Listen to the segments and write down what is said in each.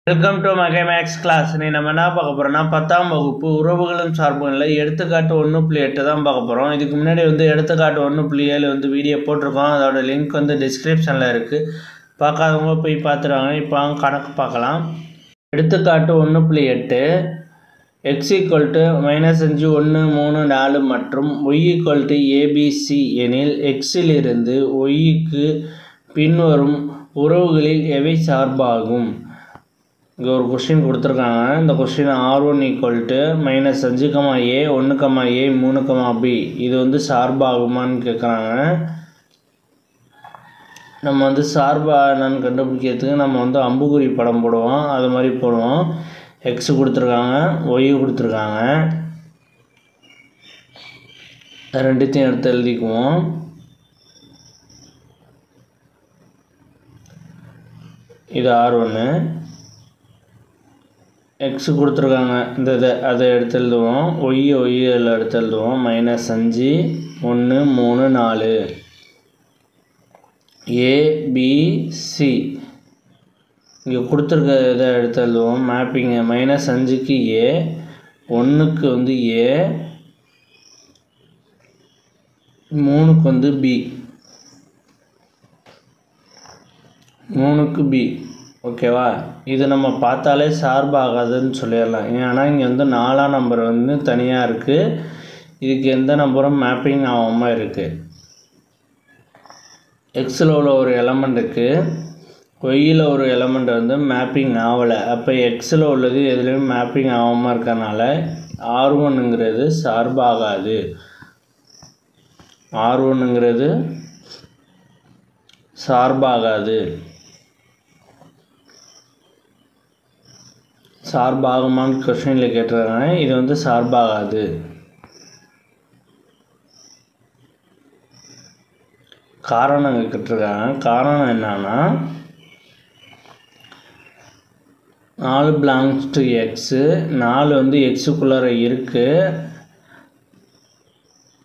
Welcome to மகை maths class. நீ நம்ம என்ன பார்க்க போகிறோம்னா 10ஆம் வகுப்பு உறவுகளும் சார்புகளில் எடுத்துக்காட்டு 1.8 தான் பார்க்க போகிறோம். இதுக்கு முன்னாடி எடுத்துக்காட்டு 1.7 வீடியோ போட்டிருக்கோம். அதோட லிங்க் டிஸ்கிரிப்ஷனில் இருக்குது. பார்க்காதவங்க போய் பார்த்துருவாங்க. இப்போ கணக்கு பார்க்கலாம். எடுத்துக்காட்டு 1.8 x = -5 1 3 4 மற்றும் y = abc எனில் xலிருந்து yக்கு பின்வரும் உறவுகளில் எவை சார்பாகும்? இங்கே ஒரு கொஸ்டின் கொடுத்துருக்காங்க. இந்த question R1 = -5, a 1, a 3, b இது சார்பாகுமான்னு கேட்குறாங்க. நம்ம சார்பா என்னன்னு கண்டுபிடிக்கிறதுக்கு நம்ம அம்புக்குறி படம் போடுவோம். அது மாதிரி போடுவோம். x கொடுத்துருக்காங்க, y கொடுத்துருக்காங்க. ரெண்டுத்தையும் எடுத்து எழுதிக்குவோம். இது R1, x கொடுத்துருக்காங்க, இந்த அதை எடுத்து எழுதுவோம். y அதில் எடுத்து எழுதுவோம். -5 1 3 4 abc இங்கே கொடுத்துருக்க இதை எடுத்து எழுதுவோம். மேப்பிங்கு -5க்கு a, 1க்கு a, 3க்கு b, 3க்கு b. ஓகேவா? இது நம்ம பார்த்தாலே சார்பாகாதுன்னு சொல்லிடலாம். ஏன்னா இங்கே 4ஆம் நம்பர் தனியாக இருக்குது. இதுக்கு எந்த நம்பரும் மேப்பிங் ஆகாமல் இருக்குது. எக்ஸில் உள்ள ஒரு எலமெண்ட்டுக்கு ஒய்யில் ஒரு எலமெண்ட் மேப்பிங் ஆகலை. அப்போ எக்ஸில் உள்ளது எதுலேயும் மேப்பிங் ஆகாமல் இருக்கறனால R1ங்கிறது சார்பாகாது. R1ங்கிறது சார்பாகாது. சார்பாகுமான்னு கொஸ்டினில் கேட்டிருக்காங்க. இது சார்பாகாது. காரணம் கேட்டிருக்காங்க. காரணம் என்னன்னா 4 belongs to x, 4 எக்ஸுக்குள்ளார இருக்குது.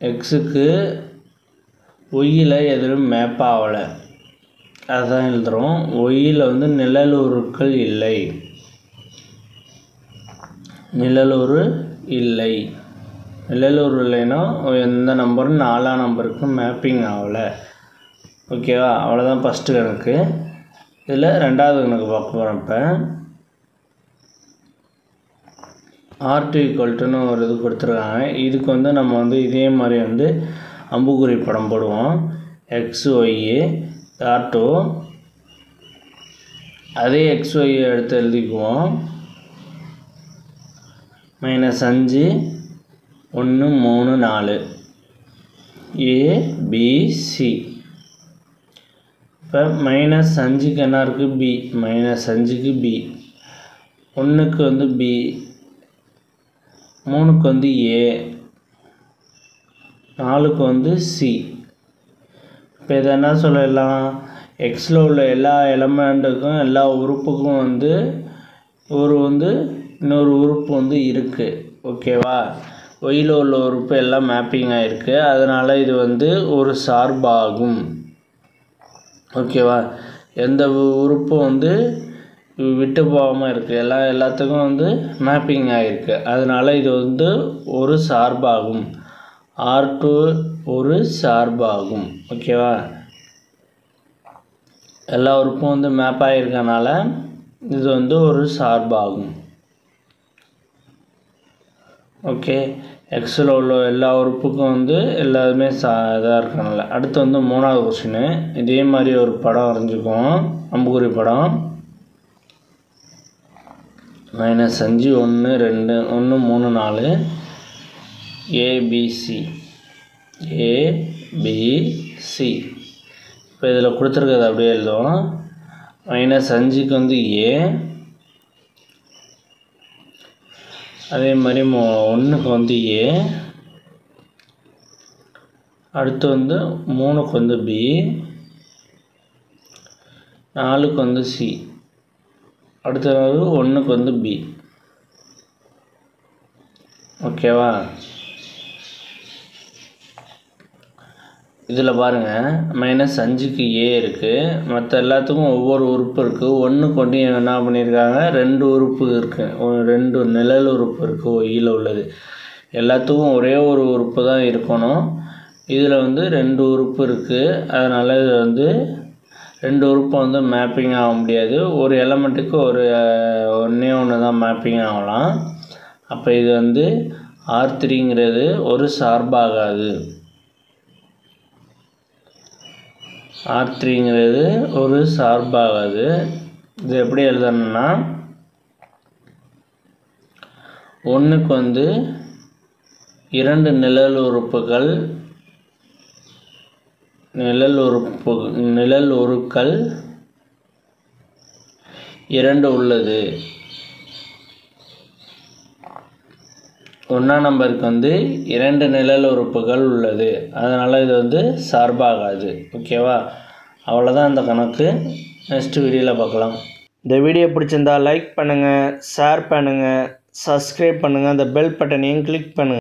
எக்ஸுக்கு ஒய்யில் எதுவும் மேப் ஆகலை. அதுதான் எழுதுகிறோம். ஒய்யில் நிழலுருக்கள் இல்லை. நிழலுரு இல்லை. நிழலுரு இல்லைன்னா எந்த நம்பரும் 4ஆம் நம்பருக்கு மேப்பிங் ஆகலை. ஓகேவா? அவ்வளோதான் ஃபஸ்ட்டு கணக்கு. இதில் ரெண்டாவது கணக்கு பார்க்க போகிறப்ப R2 = ஒரு இது கொடுத்துருக்காங்க. இதுக்கு நம்ம இதே மாதிரி அம்புக்குறி படம் போடுவோம். x y R2, அதே x y எடுத்து எழுதிக்குவோம். -5 1 3 4 abc. இப்போ -5க்கு என்ன இருக்குது? b. -5க்கு b, 1க்கு b, 3க்கு a, 4க்கு c. இப்போ இதை என்ன சொல்லலாம்? எக்ஸில் உள்ள எல்லா எலமெண்ட்டுக்கும் எல்லா உறுப்புக்கும் ஒரு இன்னொரு உறுப்பு இருக்குது. ஓகேவா? ஒயில் உள்ள உறுப்பு எல்லாம் மேப்பிங் ஆகிருக்கு. அதனால் இது ஒரு சார்பாகும். ஓகேவா? எந்த உறுப்பும் விட்டு போகாமல் இருக்குது. எல்லாத்துக்கும் மேப்பிங் ஆகிருக்கு. அதனால் இது ஒரு சார்பாகும். R2 ஒரு சார்பாகும். ஓகேவா? எல்லா உறுப்பும் மேப் ஆகிருக்கனால இது ஒரு சார்பாகும். ஓகே. எக்ஸில் உள்ள எல்லா உறுப்புக்கும் எல்லாருமே இதாக இருக்கனால. அடுத்து மூணாவது கொஸ்டின். இதே மாதிரி ஒரு படம் வரைஞ்சிக்குவோம். அம்புக்குறி படம். -5 1 2 1 3 4 abc abc. இப்போ இதில் கொடுத்துருக்கிறது அப்படியே எழுதுவோம். -5க்கு a, அதே மாதிரி 1க்கு a, அடுத்து 3க்கு b, 4க்கு c, அடுத்தது 1க்கு b. ஓகேவா? இதில் பாருங்கள் -5க்கு a இருக்குது, மற்ற எல்லாத்துக்கும் ஒவ்வொரு உறுப்பு இருக்குது. ஒன்று கொண்டு என்ன பண்ணியிருக்காங்க, 2 உறுப்பு இருக்குது, 2 நிழல் உறுப்பு இருக்குது ஒய்யில் உள்ளது. எல்லாத்துக்கும் ஒரே ஒரு உறுப்பு தான் இருக்கணும். இதில் வந்து 2 உறுப்பு இருக்குது. அதனால் இது வந்து 2 உறுப்பு வந்து மேப்பிங் ஆக முடியாது. ஒரு எலமெண்ட்டுக்கு ஒன்றே ஒன்று தான் மேப்பிங் ஆகலாம். அப்போ இது வந்து R3ங்கிறது ஒரு சார்பாகாது. R3ங்கிறது ஒரு சார்பாகாது. இது எப்படி எழுதணும்னா, 1க்கு வந்து 2 நிழல் உருக்கள் 2 உள்ளது. 1ஆம் நம்பருக்கு வந்து 2 நிழல் உறுப்புகள் உள்ளது. அதனால் இது வந்து சார்பாகாது. ஓகேவா? அவ்வளோதான் இந்த கணக்கு. நெக்ஸ்ட் வீடியோவில் பார்க்கலாம். இந்த வீடியோ பிடிச்சிருந்தா லைக் பண்ணுங்கள், ஷேர் பண்ணுங்கள், சப்ஸ்கிரைப் பண்ணுங்கள், அந்த பெல் பட்டனையும் கிளிக் பண்ணுங்கள்.